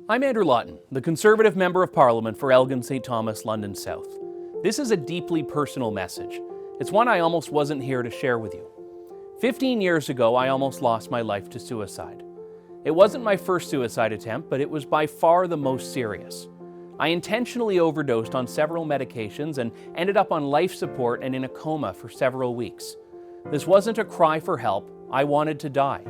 I'm Andrew Lawton, the Conservative Member of Parliament for Elgin St. Thomas, London South. This is a deeply personal message. It's one I almost wasn't here to share with you. 15 years ago, I almost lost my life to suicide. It wasn't my first suicide attempt, but it was by far the most serious. I intentionally overdosed on several medications and ended up on life support and in a coma for several weeks. This wasn't a cry for help. I wanted to die.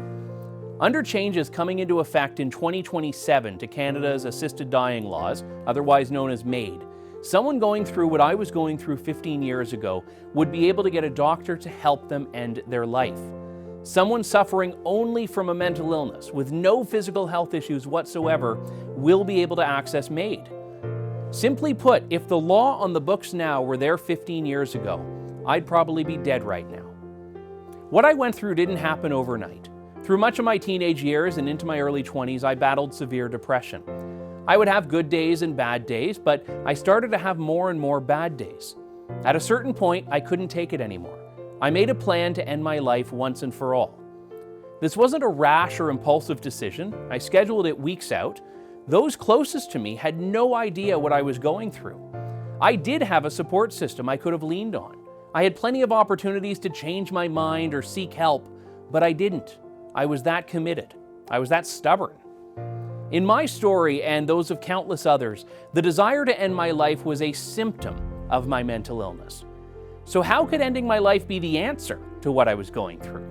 Under changes coming into effect in 2027 to Canada's assisted dying laws, otherwise known as MAiD, someone going through what I was going through 15 years ago would be able to get a doctor to help them end their life. Someone suffering only from a mental illness with no physical health issues whatsoever will be able to access MAiD. Simply put, if the law on the books now were there 15 years ago, I'd probably be dead right now. What I went through didn't happen overnight. Through much of my teenage years and into my early 20s, I battled severe depression. I would have good days and bad days, but I started to have more and more bad days. At a certain point, I couldn't take it anymore. I made a plan to end my life once and for all. This wasn't a rash or impulsive decision. I scheduled it weeks out. Those closest to me had no idea what I was going through. I did have a support system I could have leaned on. I had plenty of opportunities to change my mind or seek help, but I didn't. I was that committed. I was that stubborn. In my story and those of countless others, the desire to end my life was a symptom of my mental illness. So how could ending my life be the answer to what I was going through?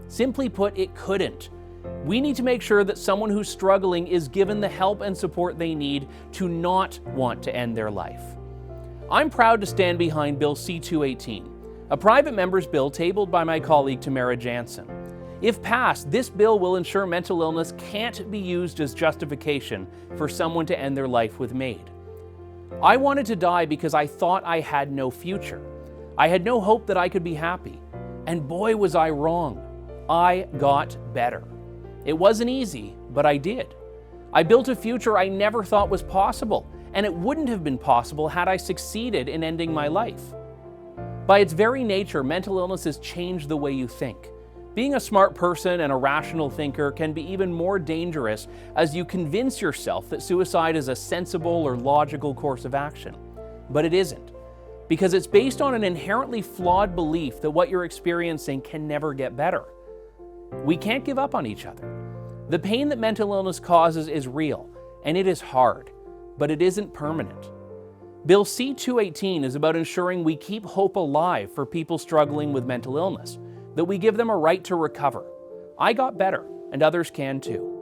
Simply put, it couldn't. We need to make sure that someone who's struggling is given the help and support they need to not want to end their life. I'm proud to stand behind Bill C-218, a private member's bill tabled by my colleague Tamara Jansen. If passed, this bill will ensure mental illness can't be used as justification for someone to end their life with MAiD. I wanted to die because I thought I had no future. I had no hope that I could be happy. And boy, was I wrong. I got better. It wasn't easy, but I did. I built a future I never thought was possible, and it wouldn't have been possible had I succeeded in ending my life. By its very nature, mental illnesses change the way you think. Being a smart person and a rational thinker can be even more dangerous as you convince yourself that suicide is a sensible or logical course of action. But it isn't, because it's based on an inherently flawed belief that what you're experiencing can never get better. We can't give up on each other. The pain that mental illness causes is real, and it is hard, but it isn't permanent. Bill C-218 is about ensuring we keep hope alive for people struggling with mental illness, that we give them a right to recover. I got better, and others can too.